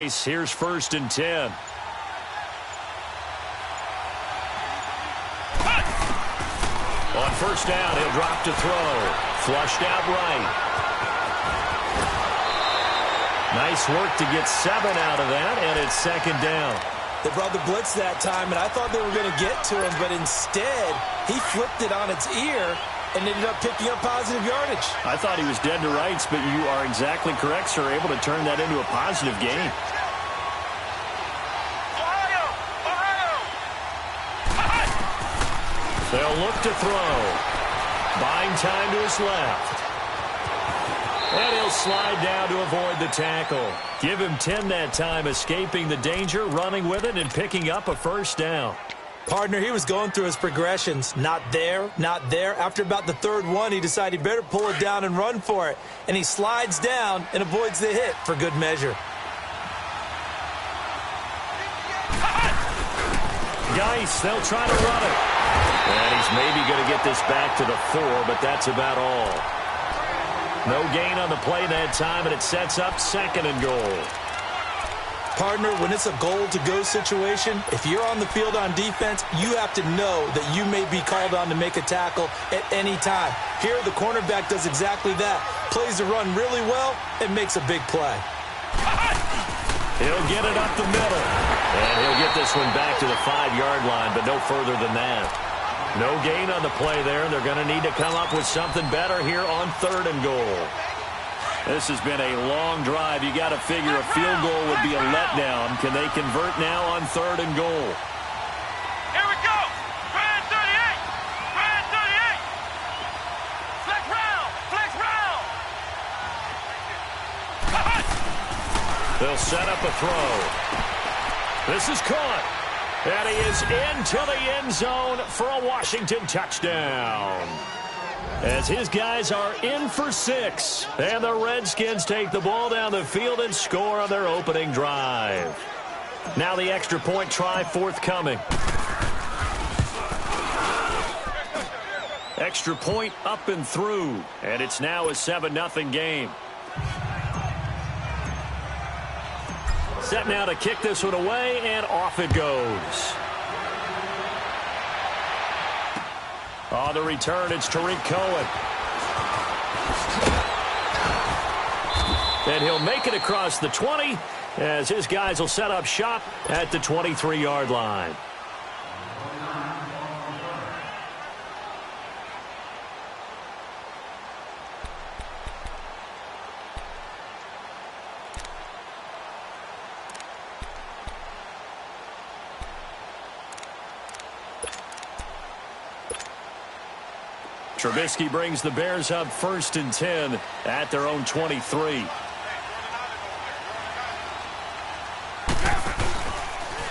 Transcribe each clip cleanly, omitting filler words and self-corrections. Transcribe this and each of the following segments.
Here's 1st and 10. On 1st down, he'll drop to throw. Flushed out right. Nice work to get 7 out of that, and it's 2nd down. They brought the blitz that time, and I thought they were going to get to him, but instead, he flipped it on its ear and ended up picking up positive yardage. I thought he was dead to rights, but you are exactly correct, sir. Able to turn that into a positive gain. They'll look to throw. Buying time to his left. And he'll slide down to avoid the tackle. Give him 10 that time, escaping the danger, running with it, and picking up a 1st down. Partner, he was going through his progressions. Not there, not there. After about the 3rd one, he decided he better pull it down and run for it. And he slides down and avoids the hit for good measure. Geis, they'll try to run it. And he's maybe going to get this back to the 4, but that's about all. No gain on the play that time, and it sets up 2nd and goal. Partner, when it's a goal-to-go situation, if you're on the field on defense, you have to know that you may be called on to make a tackle at any time. Here, the cornerback does exactly that. Plays the run really well and makes a big play. He'll get it up the middle. And he'll get this one back to the 5-yard line, but no further than that. No gain on the play there, and they're going to need to come up with something better here on 3rd and goal. This has been a long drive. You got to figure a field goal would be a letdown. Can they convert now on 3rd and goal? Here we go. Brand 38. Brand 38. Flex round. Flex round. They'll set up a throw. This is caught. And he is into the end zone for a Washington touchdown. As his guys are in for 6. And the Redskins take the ball down the field and score on their opening drive. Now the extra point try forthcoming. Extra point up and through. And it's now a 7-0 game. Set now to kick this one away, and off it goes. On the return, it's Tariq Cohen. And he'll make it across the 20 as his guys will set up shop at the 23-yard line. Trubisky brings the Bears up 1st and 10 at their own 23.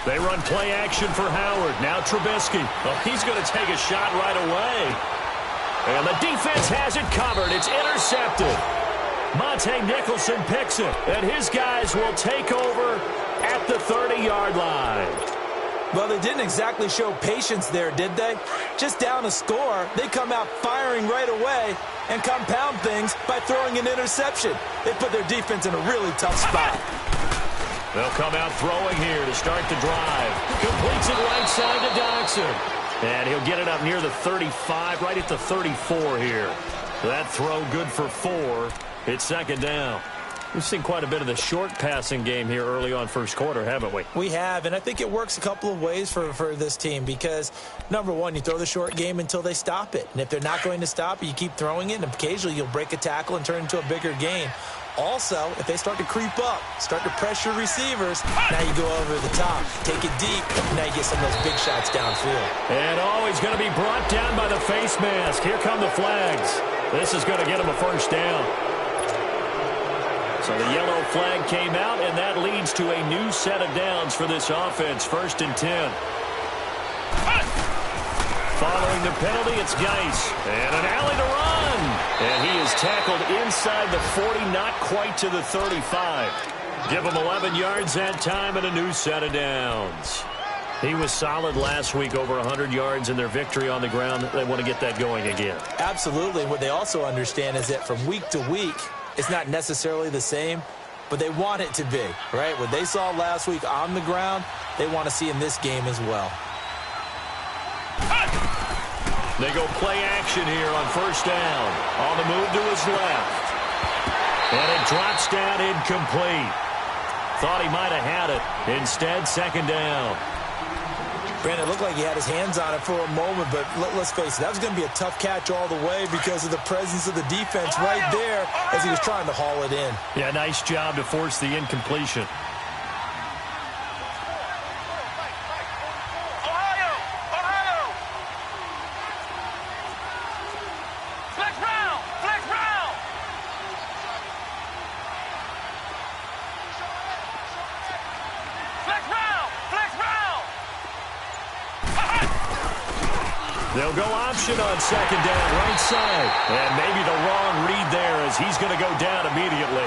They run play action for Howard. Now Trubisky. Oh, he's going to take a shot right away. And the defense has it covered. It's intercepted. Monte Nicholson picks it. And his guys will take over at the 30-yard line. Well, they didn't exactly show patience there, did they? Just down a score, they come out firing right away and compound things by throwing an interception. They put their defense in a really tough spot. They'll come out throwing here to start the drive. Completes it right side to Dodson. And he'll get it up near the 35, right at the 34 here. That throw good for 4. It's 2nd down. We've seen quite a bit of the short passing game here early on 1st quarter, haven't we? We have, and I think it works a couple of ways for this team because, number one, you throw the short game until they stop it. And if they're not going to stop it, you keep throwing it, and occasionally you'll break a tackle and turn it into a bigger gain. Also, if they start to creep up, start to pressure receivers, now you go over the top, take it deep, now you get some of those big shots downfield. And he's going to be brought down by the face mask. Here come the flags. This is going to get him a 1st down. So the yellow flag came out, and that leads to a new set of downs for this offense. 1st and 10. Following the penalty, it's Geis. And an alley to run. And he is tackled inside the 40, not quite to the 35. Give him 11 yards that time and a new set of downs. He was solid last week, over 100 yards in their victory on the ground. They want to get that going again. Absolutely. What they also understand is that from week to week, it's not necessarily the same. but they want it to be, right? What they saw last week on the ground, they want to see in this game as well. They go play action here on first down. On the move to his left. And it drops down incomplete. Thought he might have had it. Instead, second down. Brandon, it looked like he had his hands on it for a moment, but let's face it, that was going to be a tough catch all the way because of the presence of the defense right there as he was trying to haul it in. Yeah, nice job to force the incompletion. They'll go option on second down, right side. And maybe the wrong read there as he's going to go down immediately.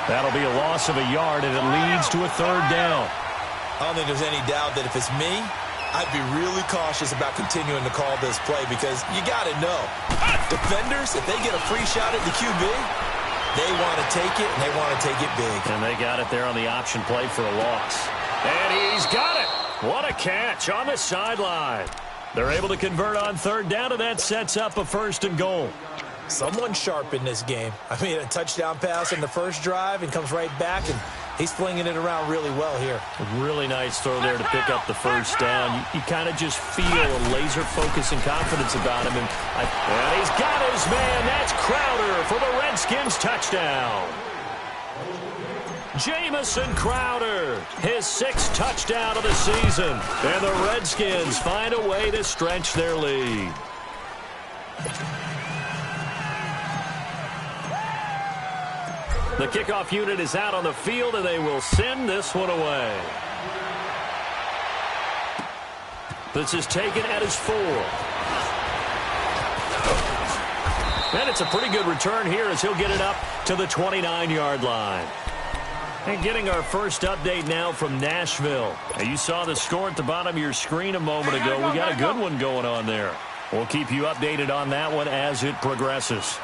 That'll be a loss of a yard, and it leads to a third down. I don't think there's any doubt that if it's me, I'd be really cautious about continuing to call this play because you got to know, defenders, if they get a free shot at the QB, they want to take it, and they want to take it big. And they got it there on the option play for a loss. And he's got it. What a catch on the sideline. They're able to convert on third down, and that sets up a first and goal. Someone sharp in this game. I mean, a touchdown pass in the first drive and comes right back, and he's flinging it around really well here. A really nice throw there to pick up the first down. You kind of just feel a laser focus and confidence about him. And he's got his man. That's Crowder for the Redskins touchdown. Jamison Crowder, his 6th touchdown of the season. And the Redskins find a way to stretch their lead. The kickoff unit is out on the field, and they will send this one away. This is taken at his 4. And it's a pretty good return here as he'll get it up to the 29-yard line. And getting our first update now from Nashville. Now, you saw the score at the bottom of your screen a moment ago. We got a good one going on there. We'll keep you updated on that one as it progresses.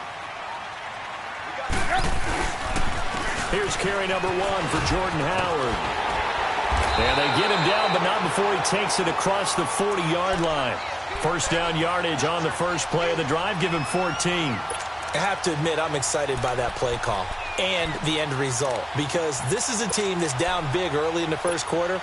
Here's carry number 1 for Jordan Howard. And they get him down, but not before he takes it across the 40-yard line. First down yardage on the first play of the drive. Give him 14. I have to admit, I'm excited by that play call and the end result because this is a team that's down big early in the first quarter,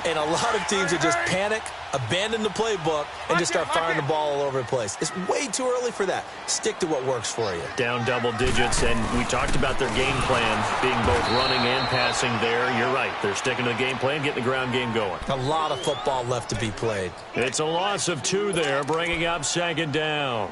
and a lot of teams would just panic, abandon the playbook, and just start firing the ball all over the place. It's way too early for that. Stick to what works for you. Down double digits, and we talked about their game plan being both running and passing there. You're right. They're sticking to the game plan, getting the ground game going. A lot of football left to be played. It's a loss of 2 there, bringing up second down.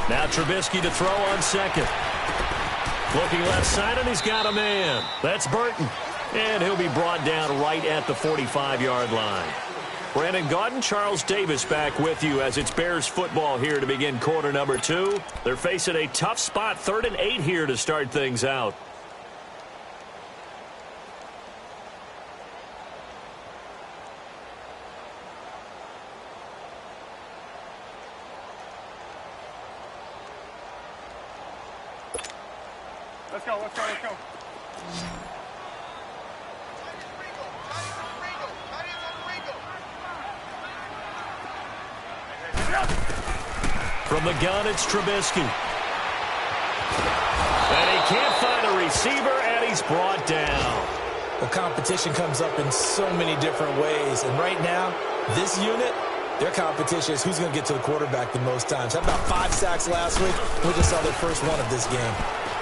Now Trubisky to throw on second. Looking left side, and he's got a man. That's Burton. And he'll be brought down right at the 45-yard line. Brandon Gaudin, Charles Davis back with you as it's Bears football here to begin quarter number 2. They're facing a tough spot, 3rd and 8 here to start things out. Let's go, let's go, let's go. From the gun, it's Trubisky. And he can't find a receiver, and he's brought down. Well, competition comes up in so many different ways. And right now, this unit, their competition is who's going to get to the quarterback the most times. How about 5 sacks last week? We just saw their first one of this game.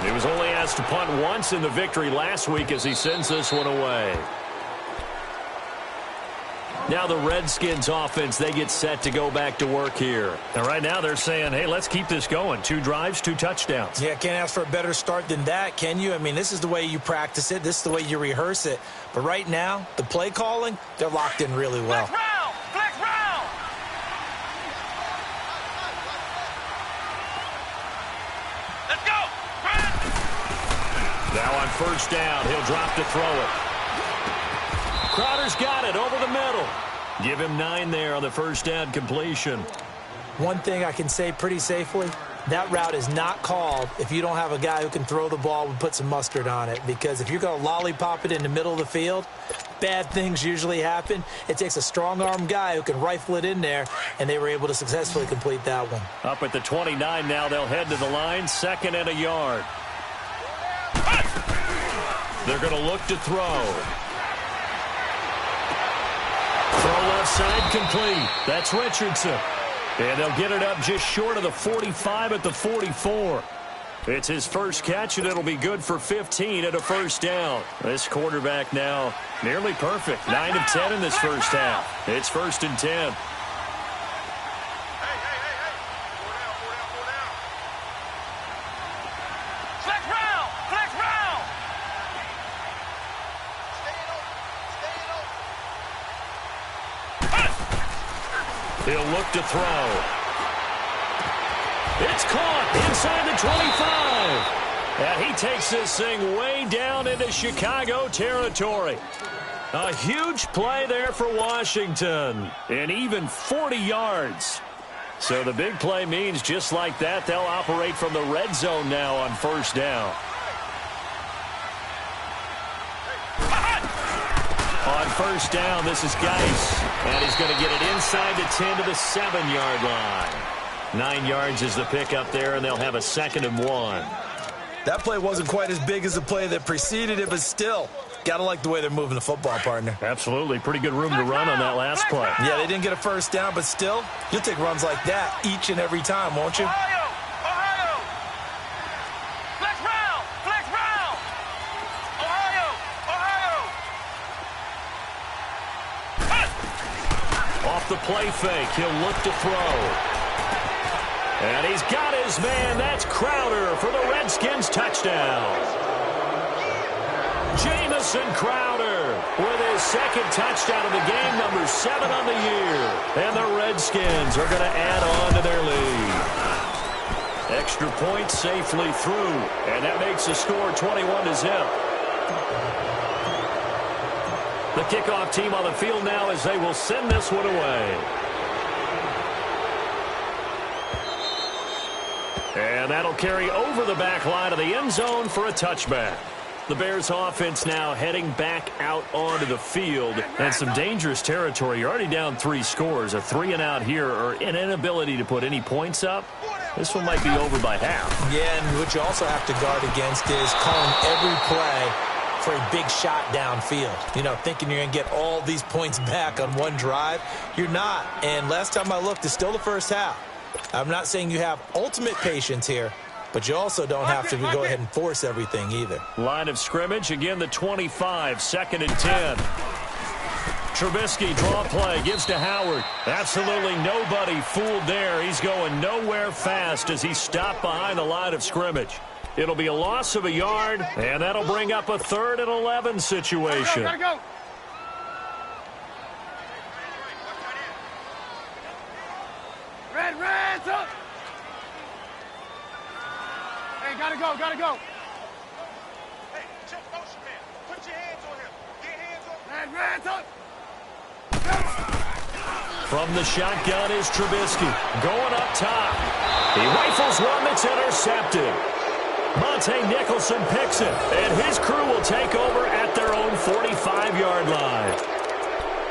He was only asked to punt once in the victory last week as he sends this one away. Now the Redskins offense, they get set to go back to work here. And right now they're saying, hey, let's keep this going. 2 drives, 2 touchdowns. Yeah, can't ask for a better start than that, can you? I mean, this is the way you practice it. This is the way you rehearse it. But right now, the play calling, they're locked in really well. Flex round! Flex round! Let's go! Now on first down, he'll drop to throw it. Crowder's got it over the middle. Give him 9 there on the first down completion. One thing I can say pretty safely, that route is not called if you don't have a guy who can throw the ball and put some mustard on it. Because if you're going to lollipop it in the middle of the field, bad things usually happen. It takes a strong-arm guy who can rifle it in there, and they were able to successfully complete that one. Up at the 29 now, they'll head to the line, 2nd and a yard. They're going to look to throw. Throw left side complete. That's Richardson. And they'll get it up just short of the 45 at the 44. It's his first catch, and it'll be good for 15 at a first down. This quarterback now nearly perfect. 9 of 10 in this first half. It's 1st and 10. He'll look to throw. It's caught inside the 25. And he takes this thing way down into Chicago territory. A huge play there for Washington. And even 40 yards. So the big play means just like that, they'll operate from the red zone now on first down. On first down, this is Geis. And he's going to get it inside the 10 to the 7-yard line. 9 yards is the pickup there, and they'll have a 2nd and 1. That play wasn't quite as big as the play that preceded it, but still, got to like the way they're moving the football, partner. Absolutely. Pretty good room to run on that last play. Yeah, they didn't get a first down, but still, you'll take runs like that each and every time, won't you? Ohio! Ohio! Flex round! Flex round! Ohio! Ohio! Off the play fake, he'll look to throw. And he's got his man. That's Crowder for the Redskins touchdown. Jamison Crowder with his 2nd touchdown of the game, number 7 on the year. And the Redskins are going to add on to their lead. Extra point safely through. And that makes the score 21-0. The kickoff team on the field now as they will send this one away. And that'll carry over the back line of the end zone for a touchback. The Bears offense now heading back out onto the field. And some dangerous territory. You're already down 3 scores. A 3-and-out here or an inability to put any points up. This one might be over by half. Yeah, and what you also have to guard against is calling every play for a big shot downfield. You know, thinking you're going to get all these points back on one drive. You're not. And last time I looked, it's still the first half. I'm not saying you have ultimate patience here, but you also don't have to go ahead and force everything either. Line of scrimmage, again the 25, 2nd and 10. Trubisky, draw play, gives to Howard. Absolutely nobody fooled there. He's going nowhere fast as he stopped behind the line of scrimmage. It'll be a loss of a yard, and that'll bring up a 3rd and 11 situation. Gotta go! Reds up! Hey, gotta go, gotta go! Hey, check motion, man. Put your hands on him. Get hands on him. Reds up! From the shotgun is Trubisky. Going up top. He rifles one that's intercepted. Monte Nicholson picks it, and his crew will take over at their own 45-yard line.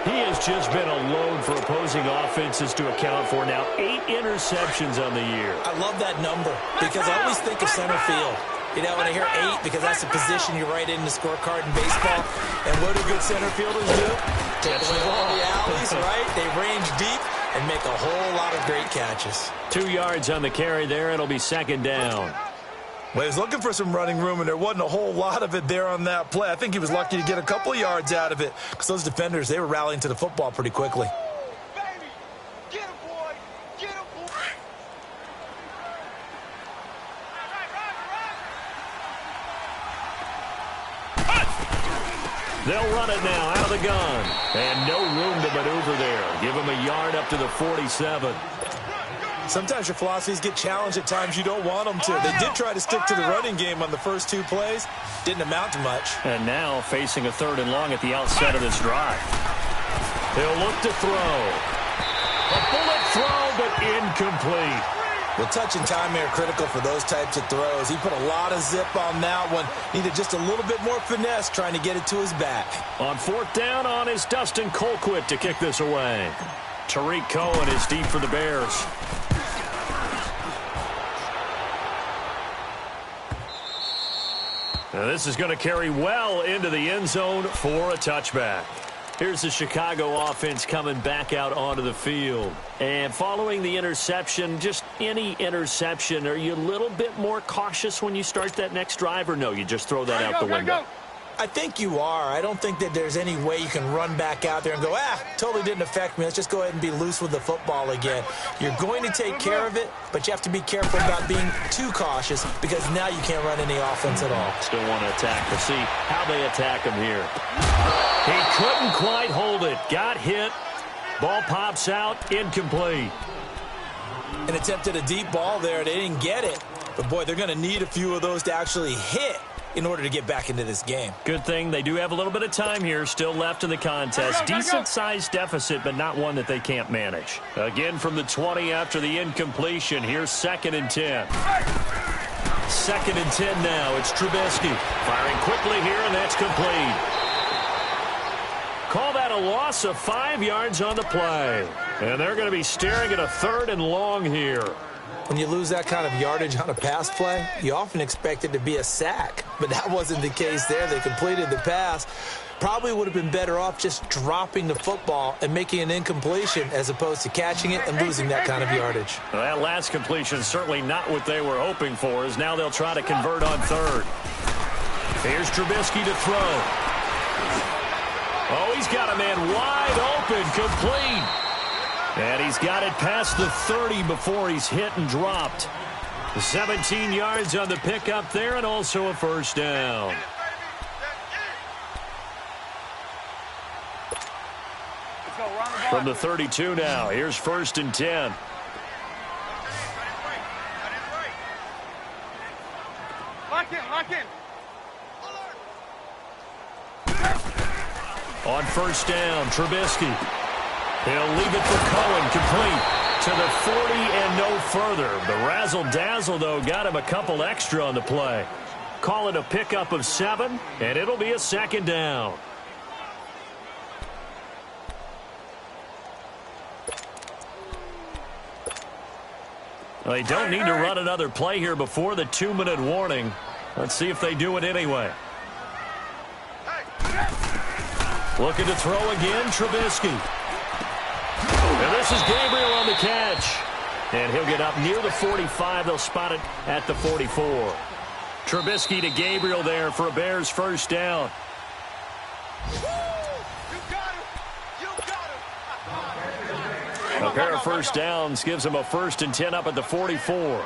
He has just been a load for opposing offenses to account for. Now 8 interceptions on the year. I love that number because I always think of center field. You know, when I hear 8, because that's the position you write in the scorecard in baseball. And what do good center fielders do? Take away all the alleys, right? They range deep and make a whole lot of great catches. 2 yards on the carry there. It'll be 2nd down. Well, he was looking for some running room, and there wasn't a whole lot of it there on that play. I think he was lucky to get a couple of yards out of it because those defenders, they were rallying to the football pretty quickly. Baby, get him, boy. Get him, boy. They'll run it now out of the gun. And no room to maneuver there. Give him a yard up to the 47. Sometimes your philosophies get challenged at times you don't want them to. They did try to stick to the running game on the first 2 plays. Didn't amount to much. And now facing a 3rd and long at the outset of this drive. He'll look to throw. A bullet throw, but incomplete. Well, touch and timing are critical for those types of throws. He put a lot of zip on that one. Needed just a little bit more finesse trying to get it to his back. On 4th down on is Dustin Colquitt to kick this away. Tariq Cohen is deep for the Bears. Now this is going to carry well into the end zone for a touchback. Here's the Chicago offense coming back out onto the field. And following the interception, just any interception, are you a little bit more cautious when you start that next drive, or no, you just throw that out the window? I think you are. I don't think that there's any way you can run back out there and go, totally didn't affect me. Let's just go ahead and be loose with the football again. You're going to take care of it, but you have to be careful about being too cautious because now you can't run any offense at all. Still want to attack. We'll see how they attack him here. He couldn't quite hold it. Got hit. Ball pops out. Incomplete. And attempted a deep ball there. They didn't get it. But, boy, they're going to need a few of those to actually hit in order to get back into this game. Good thing they do have a little bit of time here still left in the contest. Decent-sized deficit, but not one that they can't manage. Again from the 20 after the incompletion. Here's 2nd and 10. 2nd and 10 now. It's Trubisky. Firing quickly here, and that's complete. Call that a loss of 5 yards on the play. And they're going to be staring at a 3rd and long here. When you lose that kind of yardage on a pass play, you often expect it to be a sack. But that wasn't the case there. They completed the pass. Probably would have been better off just dropping the football and making an incompletion as opposed to catching it and losing that kind of yardage. Well, that last completion certainly not what they were hoping for, as now they'll try to convert on 3rd. Here's Trubisky to throw. Oh, he's got a man wide open, complete. And he's got it past the 30 before he's hit and dropped. 17 yards on the pickup there, and also a 1st down. From the 32 now, here's 1st and 10. Lock in. On 1st down, Trubisky. He'll leave it for Cohen, complete to the 40 and no further. The razzle-dazzle, though, got him a couple extra on the play. Call it a pickup of 7, and it'll be a 2nd down. Well, they don't need to run another play here before the 2-minute warning. Let's see if they do it anyway. Looking to throw again, Trubisky. And this is Gabriel on the catch. And he'll get up near the 45. They'll spot it at the 44. Trubisky to Gabriel there for a Bears 1st down. A pair of 1st downs gives him a 1st and 10 up at the 44.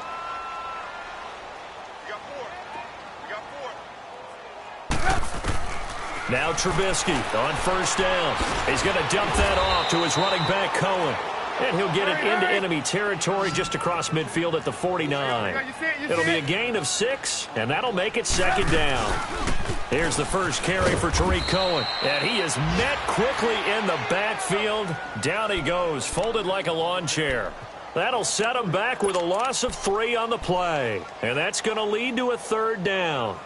Now Trubisky on 1st down. He's going to dump that off to his running back, Cohen. And he'll get it into enemy territory just across midfield at the 49. It'll be a gain of 6, and that'll make it 2nd down. Here's the first carry for Tariq Cohen. And he is met quickly in the backfield. Down he goes, folded like a lawn chair. That'll set him back with a loss of 3 on the play. And that's going to lead to a 3rd down.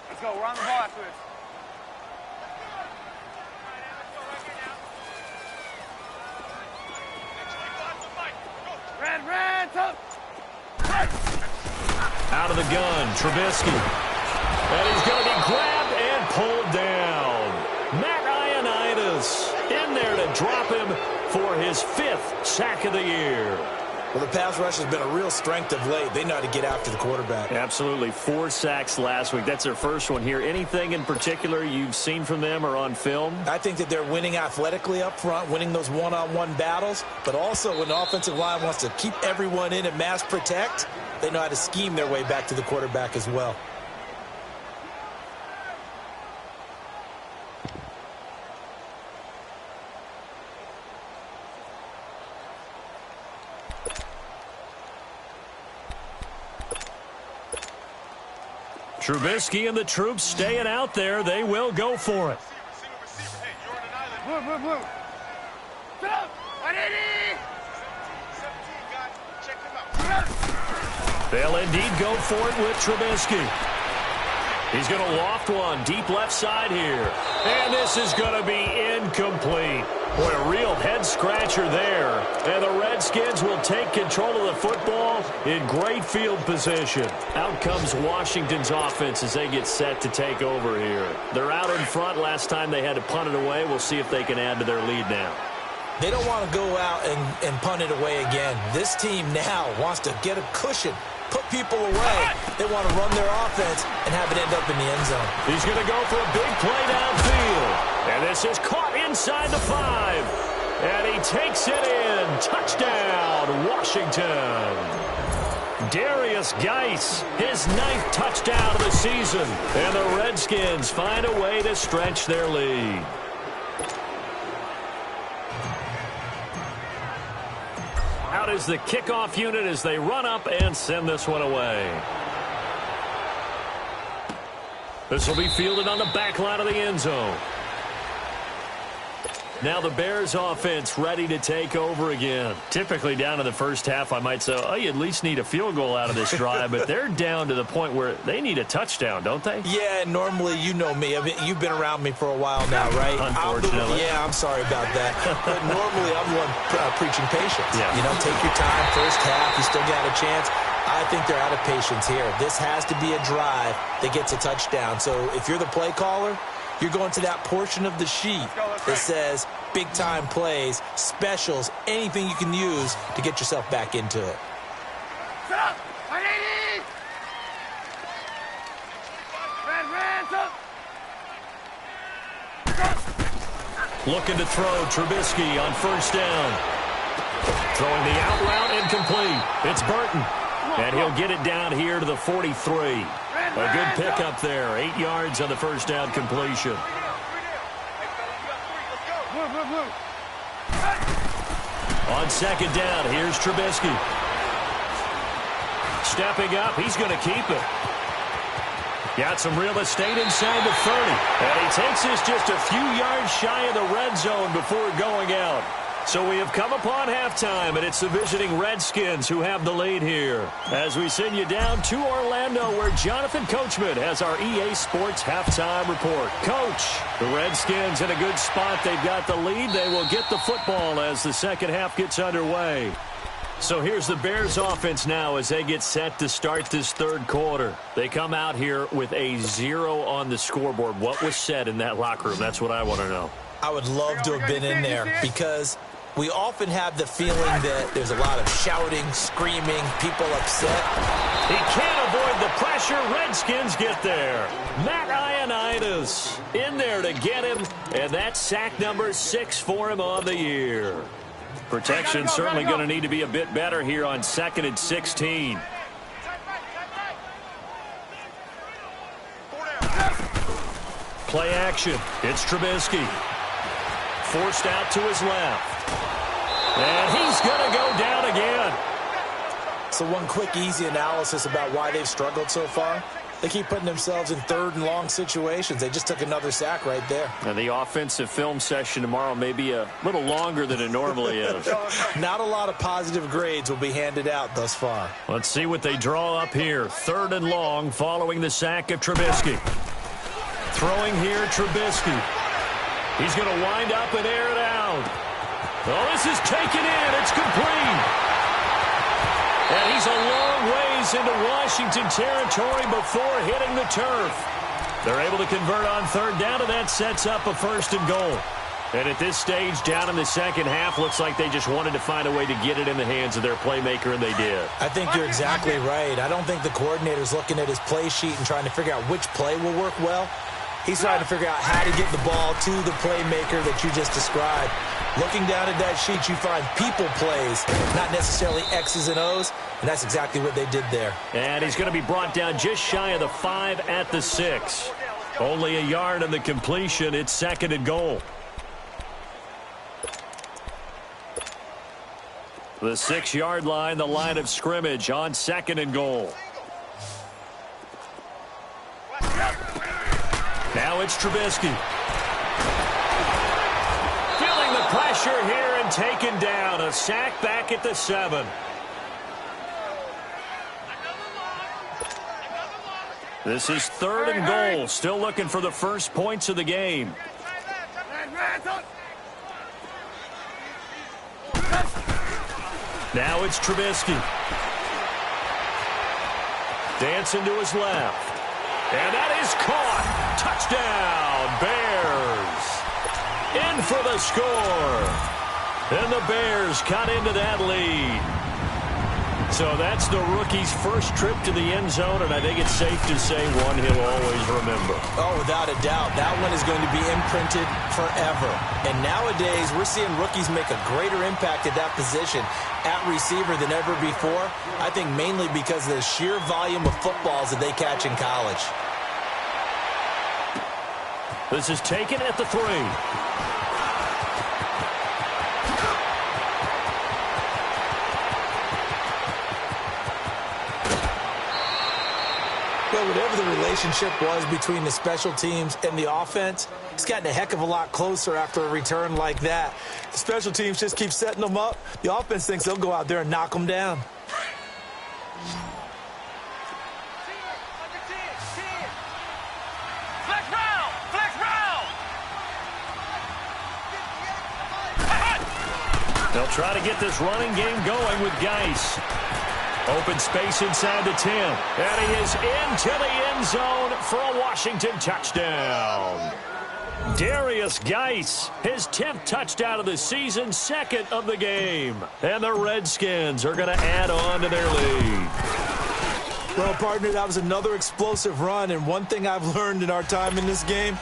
Let's go. We're on the ball after this. Red, tough. Out of the gun, Trubisky. And he's going to be grabbed and pulled down. Matt Ioannidis in there to drop him for his 5th sack of the year. Well, the pass rush has been a real strength of late. They know how to get after the quarterback. Absolutely. 4 sacks last week. That's their first one here. Anything in particular you've seen from them or on film? I think that they're winning athletically up front, winning those one-on-one battles, but also when the offensive line wants to keep everyone in and mass protect, they know how to scheme their way back to the quarterback as well. Trubisky and the troops staying out there. They will go for it. They'll indeed go for it with Trubisky. He's going to loft one deep left side here. And this is going to be incomplete. Boy, a real head-scratcher there. And the Redskins will take control of the football in great field position. Out comes Washington's offense as they get set to take over here. They're out in front. Last time they had to punt it away. We'll see if they can add to their lead now. They don't want to go out and punt it away again. This team now wants to get a cushion, put people away. They want to run their offense and have it end up in the end zone. He's going to go for a big play downfield. And this is caught inside the 5. And he takes it in. Touchdown, Washington. Darius Geis, his 9th touchdown of the season. And the Redskins find a way to stretch their lead. Out is the kickoff unit as they run up and send this one away. This will be fielded on the back line of the end zone. Now the Bears offense ready to take over again. Typically down to the first half, I might say, oh, you at least need a field goal out of this drive, but they're down to the point where they need a touchdown, don't they? Yeah, normally, you know me. I mean, you've been around me for a while now, right? Unfortunately. I'm sorry about that. But normally, I'm the one preaching patience. Yeah. You know, take your time, first half, you still got a chance. I think they're out of patience here. This has to be a drive that gets a touchdown. So if you're the play caller, you're going to that portion of the sheet that says big-time plays, specials, anything you can use to get yourself back into it. Looking to throw Trubisky on first down. Throwing the out route incomplete. It's Burton. And he'll get it down here to the 43. A good pickup there. 8 yards on the first down completion. On second down, here's Trubisky. Stepping up, he's going to keep it. Got some real estate inside the 30. And he takes this just a few yards shy of the red zone before going out. So we have come upon halftime, and it's the visiting Redskins who have the lead here. As we send you down to Orlando, where Jonathan Coachman has our EA Sports halftime report. Coach, the Redskins in a good spot. They've got the lead. They will get the football as the second half gets underway. So here's the Bears offense now as they get set to start this third quarter. They come out here with a 0 on the scoreboard. What was said in that locker room? That's what I want to know. I would love to have been in there because we often have the feeling that there's a lot of shouting, screaming, people upset. He can't avoid the pressure. Redskins get there. Matt Ioannidis in there to get him, and that's sack number 6 for him on the year. Protection certainly going to need to be a bit better here on 2nd and 16. Play action. It's Trubisky. Forced out to his left. And he's going to go down again. So one quick, easy analysis about why they've struggled so far. They keep putting themselves in third and long situations. They just took another sack right there. And the offensive film session tomorrow may be a little longer than it normally is. Not a lot of positive grades will be handed out thus far. Let's see what they draw up here. 3rd and long following the sack of Trubisky. Throwing here, Trubisky. He's going to wind up and air it out. Oh, this is taken in. It's complete. And he's a long ways into Washington territory before hitting the turf. They're able to convert on third down, and that sets up a 1st and goal. And at this stage, down in the second half, looks like they just wanted to find a way to get it in the hands of their playmaker, and they did. I think you're exactly right. I don't think the coordinator's looking at his play sheet and trying to figure out which play will work well. He's trying to figure out how to get the ball to the playmaker that you just described. Looking down at that sheet, you find people plays, not necessarily X's and O's, and that's exactly what they did there. And he's going to be brought down just shy of the 5 at the 6. Only a yard on the completion. It's 2nd and goal. The 6-yard line, the line of scrimmage on 2nd and goal. Now it's Trubisky. Feeling the pressure here and taken down. A sack back at the 7. This is 3rd and goal. Still looking for the first points of the game. Now it's Trubisky. Dancing to his left. And that is caught. Touchdown, Bears. In for the score. And the Bears cut into that lead. So that's the rookie's first trip to the end zone, and I think it's safe to say one he'll always remember. Oh, without a doubt. That one is going to be imprinted forever. And nowadays, we're seeing rookies make a greater impact at that position at receiver than ever before. I think mainly because of the sheer volume of footballs that they catch in college. This is taken at the 3. Well, whatever the relationship was between the special teams and the offense, it's gotten a heck of a lot closer after a return like that. The special teams just keep setting them up. The offense thinks they'll go out there and knock them down. They'll try to get this running game going with Geis. Open space inside the 10. And he is into the end zone for a Washington touchdown. Darius Geis, his 10th touchdown of the season, 2nd of the game. And the Redskins are going to add on to their lead. Well, partner, that was another explosive run. And one thing I've learned in our time in this game,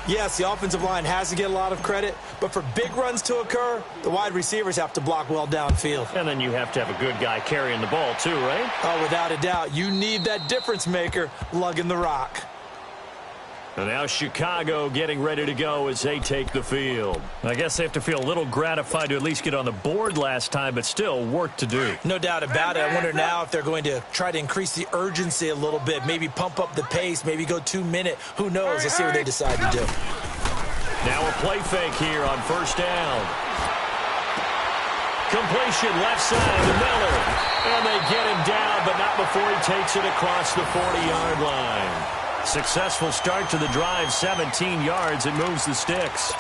yes, the offensive line has to get a lot of credit, but for big runs to occur, the wide receivers have to block well downfield. And then you have to have a good guy carrying the ball too, right? Oh, without a doubt. You need that difference maker lugging the rock. And now Chicago getting ready to go as they take the field. I guess they have to feel a little gratified to at least get on the board last time, but still work to do. No doubt about it. I wonder now if they're going to try to increase the urgency a little bit, maybe pump up the pace, maybe go 2-minute. Who knows? Let's see what they decide to do. Now a play fake here on 1st down. Completion left side to Miller. And they get him down, but not before he takes it across the 40-yard line. Successful start to the drive, 17 yards, and moves the sticks.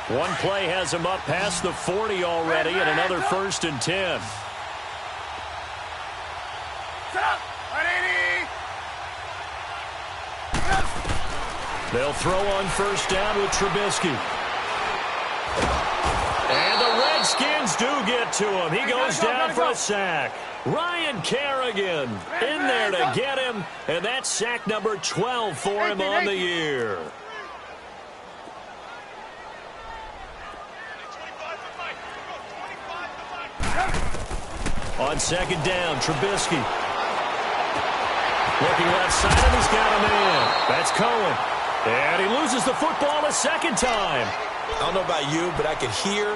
One play has him up past the 40 already, and another 1st and 10. They'll throw on 1st down with Trubisky. And the Redskins do get to him. He goes down for a sack. Ryan Kerrigan in there to get him, and that's sack number 12 for him on the year. On 2nd down, Trubisky. Looking left side, and he's got him in. That's Cohen. And he loses the football a 2nd time. I don't know about you, but I could hear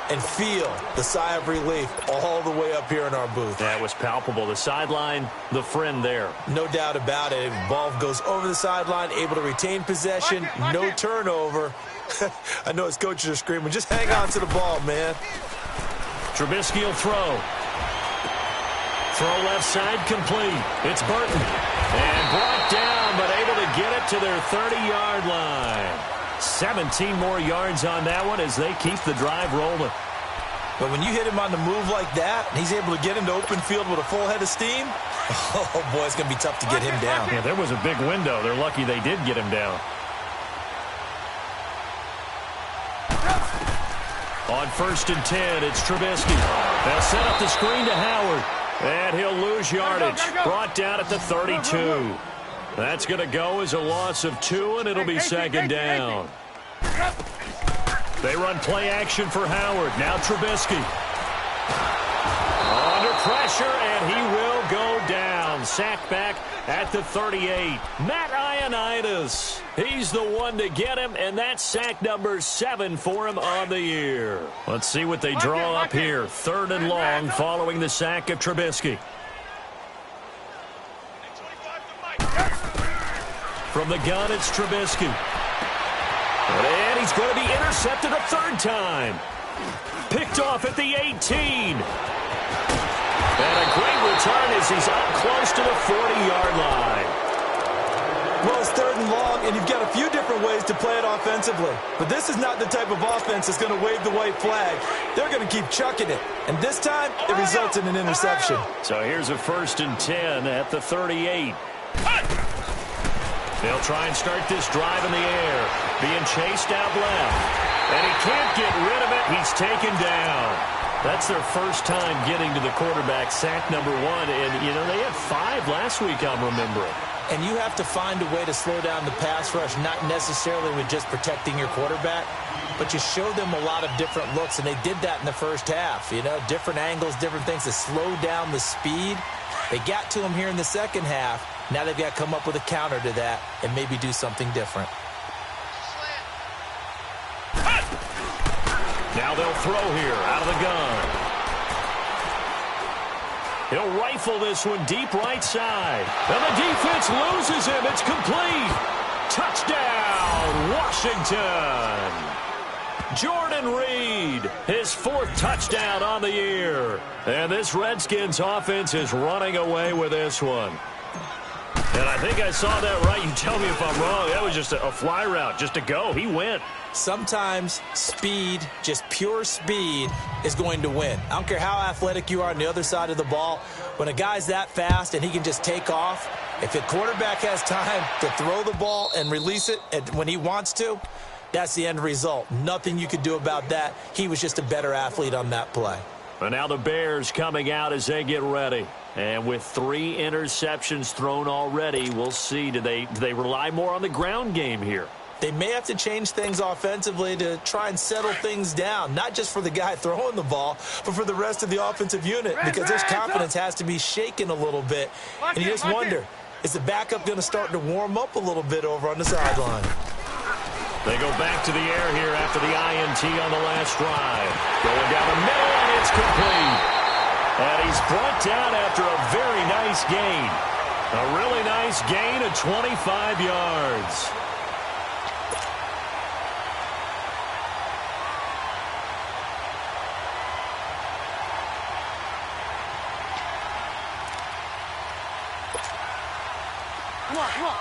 and feel the sigh of relief all the way up here in our booth. That was palpable. The sideline, the friend there. No doubt about it. Ball goes over the sideline, able to retain possession, no turnover. I know his coaches are screaming, just hang on to the ball, man. Trubisky will throw. Throw left side complete. It's Burton. And brought down, but able to get it to their 30-yard line. 17 more yards on that one as they keep the drive rolling. But when you hit him on the move like that, and he's able to get into open field with a full head of steam, oh, boy, it's going to be tough to get him down. Yeah, there was a big window. They're lucky they did get him down. On 1st and 10, it's Trubisky. They'll set up the screen to Howard. And he'll lose yardage. Brought down at the 32. That's going to go as a loss of 2, and it'll be second down. They run play action for Howard. Now Trubisky. Under pressure, and he will go down. Sacked back at the 38. Matt Ioannidis. He's the one to get him, and that's sack number 7 for him on the year. Let's see what they draw up here. 3rd and long following the sack of Trubisky. From the gun, it's Trubisky. And he's going to be intercepted a 3rd time. Picked off at the 18. And a great return as he's up close to the 40-yard line. Well, it's 3rd and long, and you've got a few different ways to play it offensively. But this is not the type of offense that's going to wave the white flag. They're going to keep chucking it. And this time, it results in an interception. So here's a 1st and 10 at the 38. They'll try and start this drive in the air. Being chased out left. And he can't get rid of it. He's taken down. That's their first time getting to the quarterback, sack number 1. And, you know, they had 5 last week, I'm remembering. And you have to find a way to slow down the pass rush, not necessarily with just protecting your quarterback, but you show them a lot of different looks, and they did that in the first half. You know, different angles, different things to slow down the speed. They got to him here in the second half. Now they've got to come up with a counter to that and maybe do something different. Now they'll throw here out of the gun. He'll rifle this one deep right side. And the defense loses him. It's complete. Touchdown, Washington. Jordan Reed, his 4th touchdown on the year. And this Redskins offense is running away with this one. And I think I saw that right. You tell me if I'm wrong. That was just a fly route, just to go. He went. Sometimes speed, just pure speed, is going to win. I don't care how athletic you are on the other side of the ball. When a guy's that fast and he can just take off, if the quarterback has time to throw the ball and release it when he wants to, that's the end result. Nothing you could do about that. He was just a better athlete on that play. And now the Bears coming out as they get ready. And with 3 interceptions thrown already, we'll see. Do they rely more on the ground game here? They may have to change things offensively to try and settle things down, not just for the guy throwing the ball, but for the rest of the offensive unit, because his confidence has to be shaken a little bit. And you just wonder, is the backup going to start to warm up a little bit over on the sideline? They go back to the air here after the INT on the last drive. Going down the middle, and it's complete. And he's brought down after a very nice gain. A really nice gain of 25 yards. Come on, come on.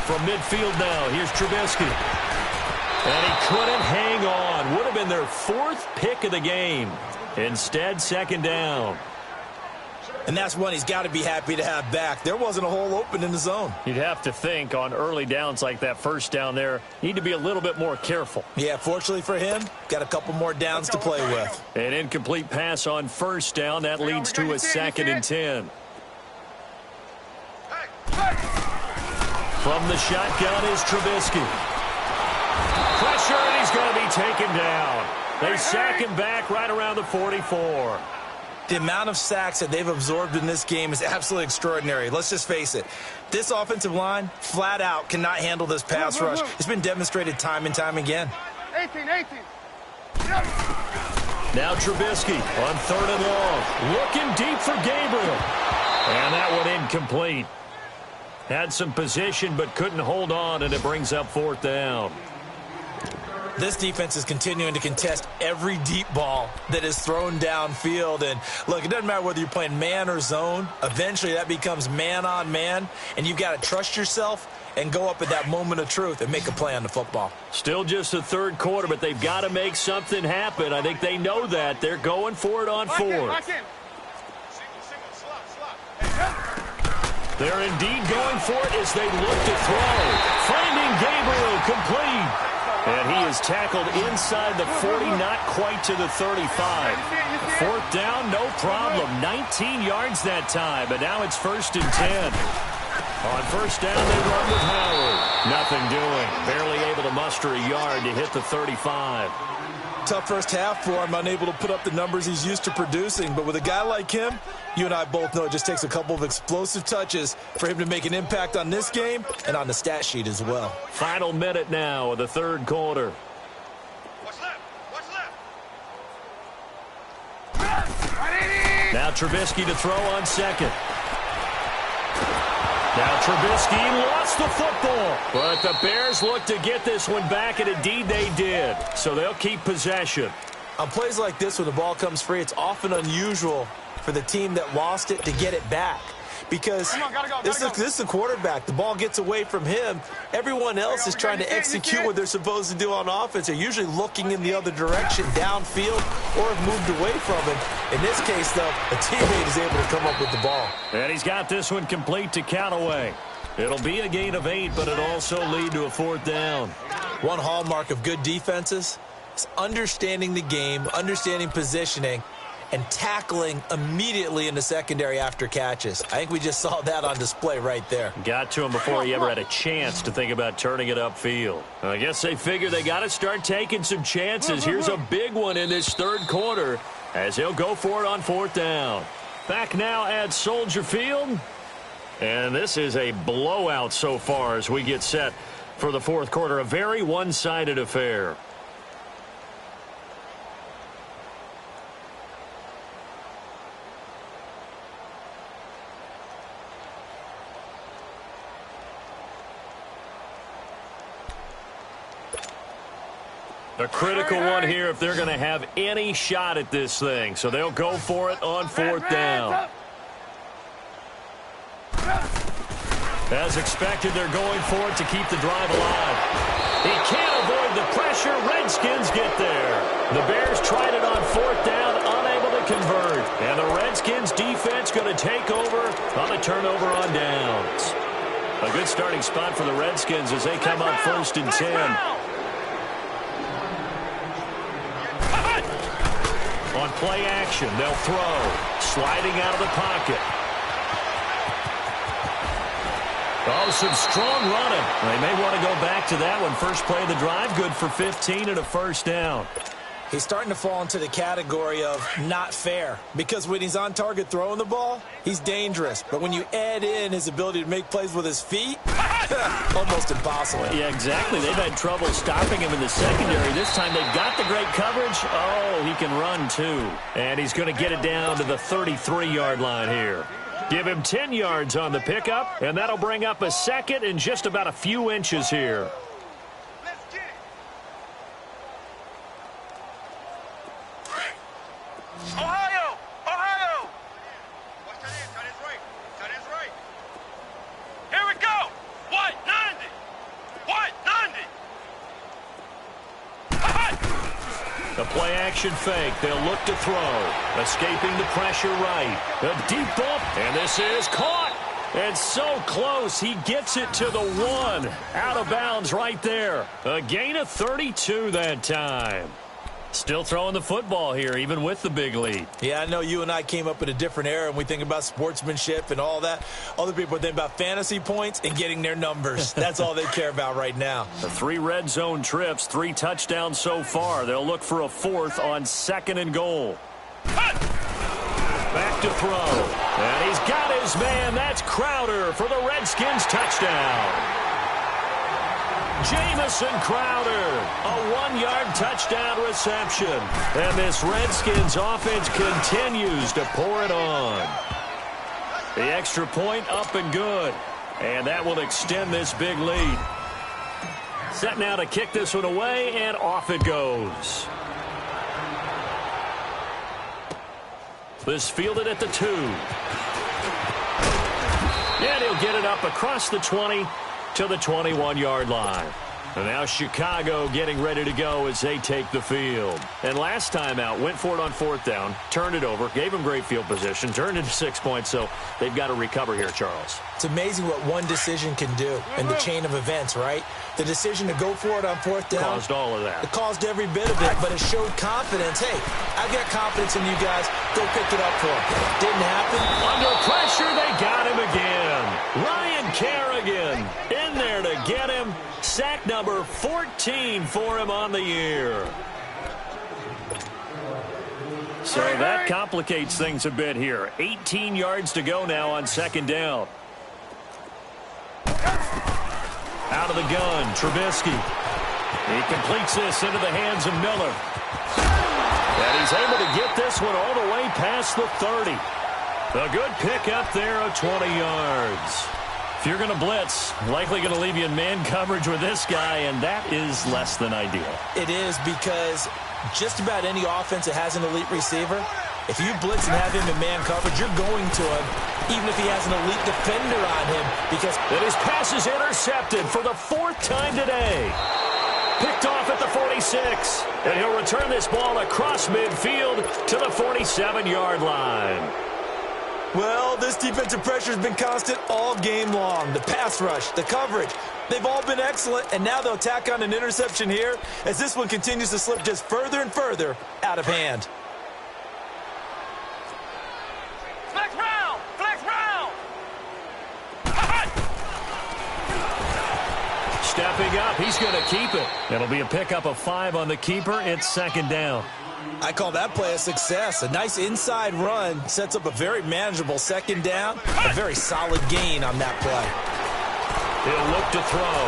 From midfield now, here's Trubisky. And he couldn't hang on. Would have been their 4th pick of the game. Instead, second down. And that's one he's got to be happy to have back. There wasn't a hole open in the zone. You'd have to think on early downs like that first down there, need to be a little bit more careful. Yeah, fortunately for him, got a couple more downs to play with. An incomplete pass on first down. That leads to a 2nd and 10. From the shotgun is Trubisky. Pressure, and he's going to be taken down. They sack him back right around the 44. The amount of sacks that they've absorbed in this game is absolutely extraordinary. Let's just face it. This offensive line, flat out, cannot handle this pass rush. It's been demonstrated time and time again. 18. Now Trubisky on 3rd and long. Looking deep for Gabriel. And that one incomplete. Had some position but couldn't hold on, and it brings up 4th down. This defense is continuing to contest every deep ball that is thrown downfield. And, look, it doesn't matter whether you're playing man or zone. Eventually that becomes man on man, and you've got to trust yourself and go up at that moment of truth and make a play on the football. Still just the third quarter, but they've got to make something happen. I think they know that. They're going for it on fourth. They're indeed going for it as they look to throw. Finding Gabriel complete. And he is tackled inside the 40, not quite to the 35. Fourth down, no problem. 19 yards that time, but now it's 1st and 10. On first down, they run with Howard. Nothing doing. Barely able to muster a yard to hit the 35. Tough first half for him, unable to put up the numbers he's used to producing. But with a guy like him, you and I both know it just takes a couple of explosive touches for him to make an impact on this game and on the stat sheet as well. Final minute now of the third quarter. What's left? What's left? Now Trubisky to throw on second. Now Trubisky lost the football, but the Bears look to get this one back, and indeed they did. So they'll keep possession. On plays like this, when the ball comes free, it's often unusual for the team that lost it to get it back. Because this is the quarterback. The ball gets away from him. Everyone else is trying to execute what they're supposed to do on offense. They're usually looking in the other direction, downfield, or have moved away from him. In this case, though, a teammate is able to come up with the ball. And he's got this one complete to Callaway. It'll be a gain of 8, but it'll also lead to a 4th down. One hallmark of good defenses is understanding the game, understanding positioning, and tackling immediately in the secondary after catches. I think we just saw that on display right there. Got to him before he ever had a chance to think about turning it upfield. I guess they figure they got to start taking some chances. Here's a big one in this third quarter as he'll go for it on 4th down. Back now at Soldier Field. And this is a blowout so far as we get set for the fourth quarter. A very one-sided affair. A critical one here if they're going to have any shot at this thing. So they'll go for it on 4th down. As expected, they're going for it to keep the drive alive. He can't avoid the pressure. Redskins get there. The Bears tried it on 4th down, unable to convert. And the Redskins defense going to take over on the turnover on downs. A good starting spot for the Redskins as they come up 1st and 10. On play action, they'll throw. Sliding out of the pocket. Oh, some strong running. They may want to go back to that one. First play of the drive, good for 15 and a 1st down. He's starting to fall into the category of not fair, because when he's on target throwing the ball, he's dangerous. But when you add in his ability to make plays with his feet, almost impossible. Yeah, exactly. They've had trouble stopping him in the secondary. This time they've got the great coverage. Oh, he can run too. And he's going to get it down to the 33-yard line here. Give him 10 yards on the pickup, and that'll bring up a 2nd and just about a few inches here. Ohio! Ohio! Watch that in. Tight end's right. Tight end's right. Here we go. What? 90. What? 90. The play action fake. They'll look to throw. Escaping the pressure right. A deep bump. And this is caught. And so close. He gets it to the 1. Out of bounds right there. A gain of 32 that time. Still throwing the football here, even with the big lead. Yeah, I know you and I came up in a different era, and we think about sportsmanship and all that. Other people think about fantasy points and getting their numbers. That's all they care about right now. The 3 red zone trips, 3 touchdowns so far. They'll look for a 4th on 2nd and goal. Back to throw. And he's got his man. That's Crowder for the Redskins touchdown. Jamison Crowder, a 1-yard touchdown reception. And this Redskins offense continues to pour it on. The extra point up and good. And that will extend this big lead. Set now to kick this one away, and off it goes. This fielded at the 2. And he'll get it up across the 20 to the 21-yard line. And now Chicago getting ready to go as they take the field. And last time out, went for it on 4th down, turned it over, gave them great field position, turned into 6 points, so they've got to recover here, Charles. It's amazing what one decision can do in the chain of events, right? The decision to go for it on 4th down. Caused all of that. It caused every bit of it, but it showed confidence. Hey, I've got confidence in you guys. Go pick it up for him. Didn't happen. Under pressure, they got him again. Ryan Kerrigan in there to get him. Sack number 14 for him on the year. So that complicates things a bit here. 18 yards to go now on 2nd down. Out of the gun, Trubisky. He completes this into the hands of Miller. And he's able to get this one all the way past the 30. A good pick up there of 20 yards. If you're going to blitz, likely going to leave you in man coverage with this guy, and that is less than ideal. It is, because just about any offense that has an elite receiver, if you blitz and have him in man coverage, you're going to him, even if he has an elite defender on him, because... And his pass is intercepted for the 4th time today. Picked off at the 46, and he'll return this ball across midfield to the 47-yard line. Well, this defensive pressure has been constant all game long. The pass rush, the coverage, they've all been excellent, and now they'll tack on an interception here as this one continues to slip just further and further out of hand. Flex round! Flex round! Stepping up, he's going to keep it. It'll be a pickup of 5 on the keeper. It's 2nd down. I call that play a success. A nice inside run sets up a very manageable 2nd down. A very solid gain on that play. He'll look to throw.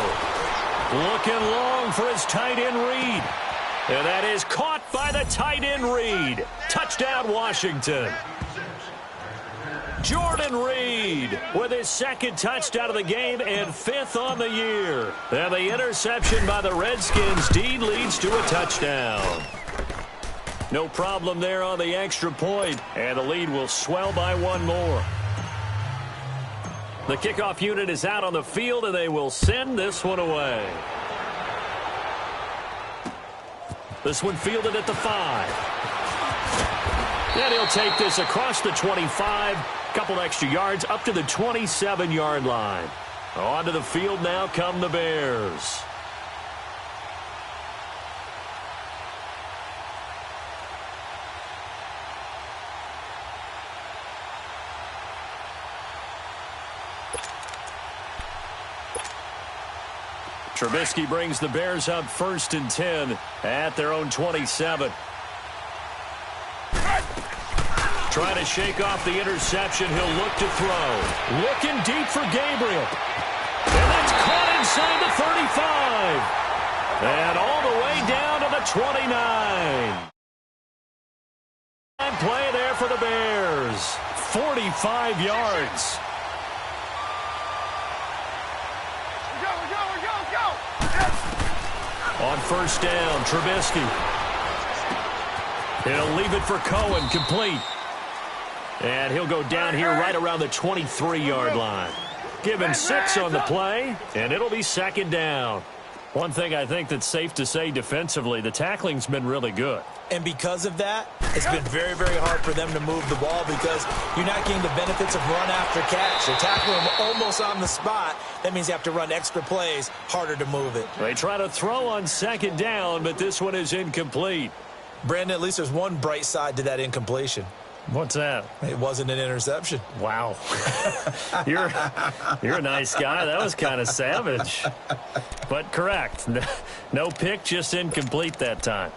Looking long for his tight end Reed. And that is caught by the tight end Reed. Touchdown, Washington. Jordan Reed with his 2nd touchdown of the game and 5th on the year. And the interception by the Redskins. Dean leads to a touchdown. No problem there on the extra point, and the lead will swell by 1 more. The kickoff unit is out on the field, and they will send this one away. This one fielded at the 5. And he'll take this across the 25, couple extra yards up to the 27-yard line. Onto the field now come the Bears. Trubisky brings the Bears up 1st and 10 at their own 27. Trying to shake off the interception. He'll look to throw. Looking deep for Gabriel. And that's caught inside the 35. And all the way down to the 29. And play there for the Bears. 45 yards. On 1st down, Trubisky. He'll leave it for Cohen, complete. And he'll go down here right around the 23-yard line. Give him 6 on the play, and it'll be 2nd down. One thing I think that's safe to say defensively, the tackling's been really good. And because of that, it's been very, very hard for them to move the ball because you're not getting the benefits of run after catch. They're tackling them almost on the spot. That means you have to run extra plays, harder to move it. They try to throw on 2nd down, but this one is incomplete. Brandon, at least there's one bright side to that incompletion. What's that? It wasn't an interception. Wow. You're a nice guy. That was kind of savage. But correct. No pick, just incomplete that time.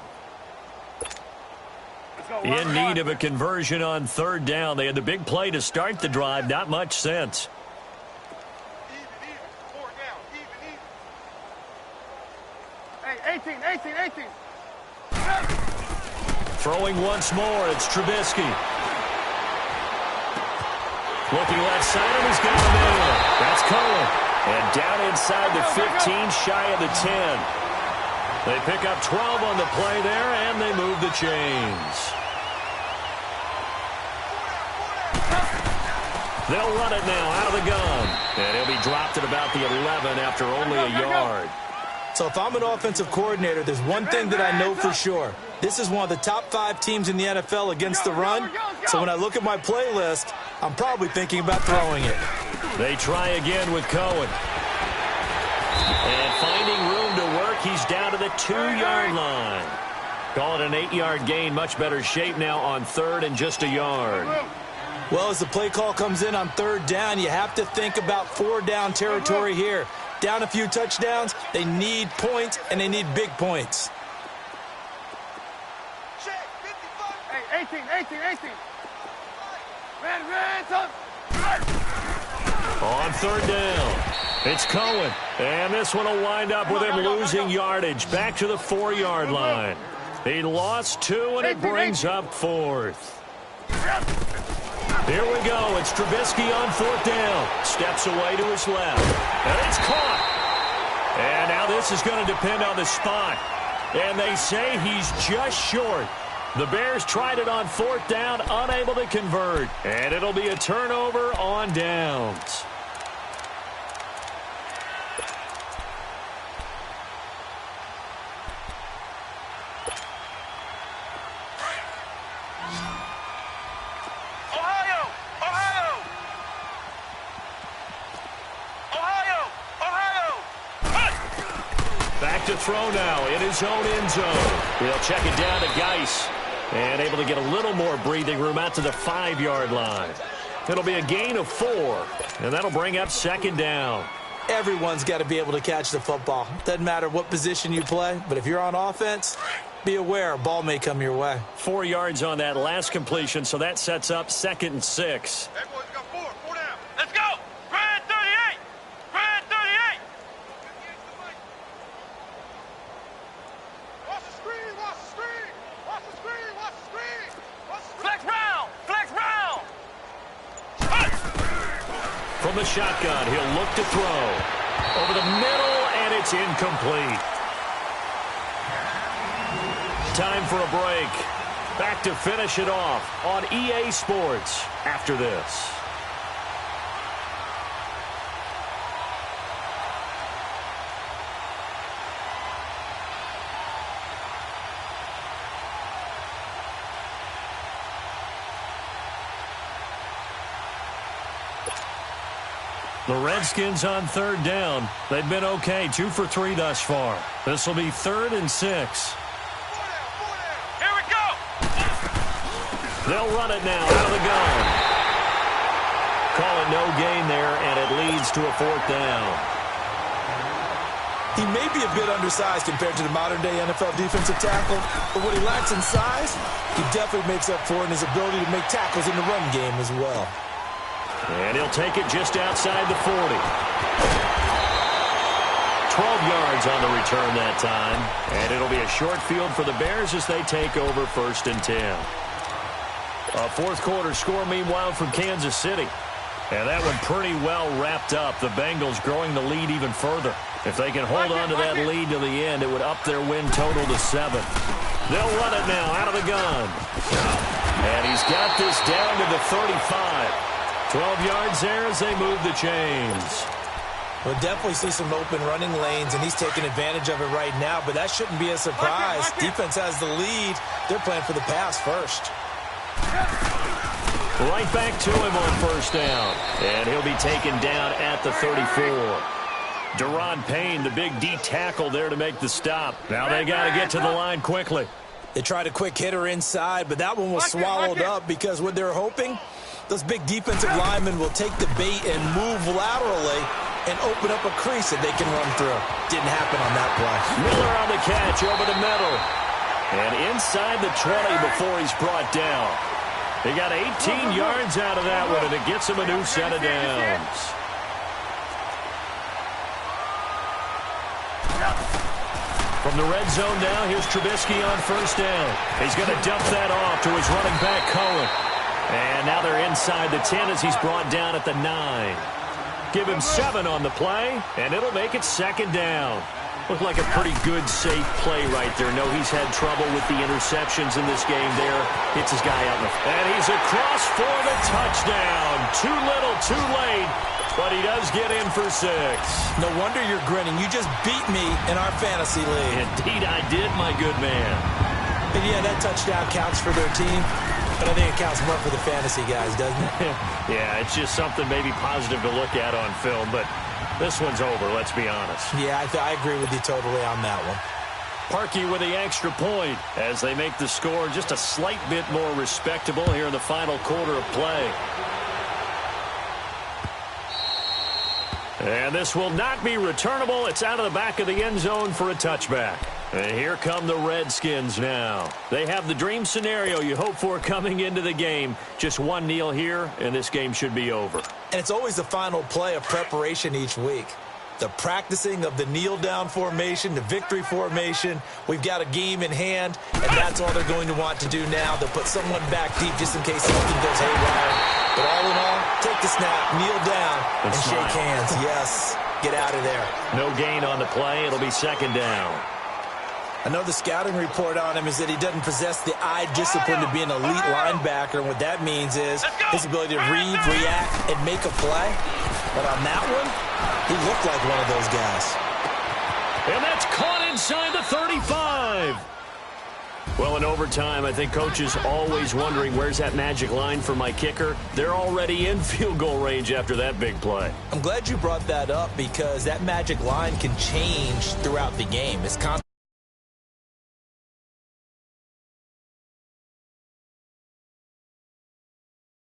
In need of a conversion on 3rd down. They had the big play to start the drive. Not much sense. Even. 4 down. Even. Hey, 18. Throwing once more, it's Trubisky. Looking left side, and he's got him in. That's Cohen. And down inside the 15, shy of the 10. They pick up 12 on the play there, and they move the chains. They'll run it now out of the gun. And he'll be dropped at about the 11 after only a yard. So if I'm an offensive coordinator, there's one thing that I know for sure. This is one of the top 5 teams in the NFL against the run. So when I look at my playlist, I'm probably thinking about throwing it. They try again with Cohen. And finding room to work, he's down to the 2-yard line. Call it an 8-yard gain. Much better shape now on 3rd and just a yard. Well, as the play call comes in on 3rd down, you have to think about 4-down territory here. Down a few touchdowns, they need points, and they need big points. Hey, 18. On 3rd down, it's Cohen. And this one will wind up with him losing yardage. Back to the 4-yard line. He lost 2, and it brings up 4th. Here we go. It's Trubisky on 4th down. Steps away to his left. And it's caught. And now this is going to depend on the spot. And they say he's just short. The Bears tried it on 4th down, unable to convert. And it'll be a turnover on downs. To throw now in his own end zone. He'll check it down to Geis. And able to get a little more breathing room out to the 5-yard line. It'll be a gain of 4. And that'll bring up 2nd down. Everyone's got to be able to catch the football. Doesn't matter what position you play, but if you're on offense, be aware a ball may come your way. 4 yards on that last completion, so that sets up 2nd and 6. That boy's got 4 down. Let's go. Grand 38. Grand 38. Watch the screen. Flex round. From the shotgun, he'll look to throw. Over the middle, and it's incomplete. Time for a break. Back to finish it off on EA Sports after this. The Redskins on 3rd down. They've been okay, 2 for 3 thus far. This will be 3rd and 6. Here we go. They'll run it now out of the gun. Call it no gain there, and it leads to a 4th down. He may be a bit undersized compared to the modern-day NFL defensive tackle, but what he lacks in size, he definitely makes up for in his ability to make tackles in the run game as well. And he'll take it just outside the 40. 12 yards on the return that time. And it'll be a short field for the Bears as they take over 1st and 10. A 4th quarter score, meanwhile, from Kansas City. And that one pretty well wrapped up. The Bengals growing the lead even further. If they can hold on to that lead to the end, it would up their win total to 7. They'll run it now out of the gun. And he's got this down to the 35. 12 yards there as they move the chains. We'll definitely see some open running lanes, and he's taking advantage of it right now, but that shouldn't be a surprise. Defense has the lead. They're playing for the pass first. Right back to him on 1st down. And he'll be taken down at the 34. Deron Payne, the big D tackle there to make the stop. Now they got to get to the line quickly. They tried a quick hitter inside, but that one was swallowed up because what they're hoping, those big defensive linemen will take the bait and move laterally and open up a crease that they can run through. Didn't happen on that play. Miller on the catch over the middle. And inside the 20 before he's brought down. They got 18 yards out of that one, and it gets him a new set of downs. From the red zone now, here's Trubisky on 1st down. He's going to dump that off to his running back, Cohen. And now they're inside the 10 as he's brought down at the 9. give him 7 on the play, and it'll make it 2nd down. Looked like a pretty good, safe play right there. No, he's had trouble with the interceptions in this game there. Hits his guy out in the front. And he's across for the touchdown. Too little, too late, but he does get in for 6. No wonder you're grinning. You just beat me in our fantasy league. Indeed I did, my good man. And yeah, that touchdown counts for their team, but I think it counts more for the fantasy guys, doesn't it? Yeah, it's just something maybe positive to look at on film, but this one's over, let's be honest. Yeah, I agree with you totally on that one. Parkey with the extra point as they make the score just a slight bit more respectable here in the final quarter of play. And this will not be returnable. It's out of the back of the end zone for a touchback. And here come the Redskins now. They have the dream scenario you hope for coming into the game. Just one kneel here, and this game should be over. And it's always the final play of preparation each week. The practicing of the kneel-down formation, the victory formation. We've got a game in hand, and that's all they're going to want to do now. They'll put someone back deep just in case something goes haywire. But all in all, take the snap, kneel down, and shake hands. Yes, get out of there. No gain on the play. It'll be 2nd down. I know the scouting report on him is that he doesn't possess the eye discipline to be an elite linebacker. And what that means is his ability to read, react, and make a play. But on that one, he looked like one of those guys. And that's caught inside the 35. Well, in overtime, I think Coach is always wondering, where's that magic line for my kicker? They're already in field goal range after that big play. I'm glad you brought that up because that magic line can change throughout the game. It's constant.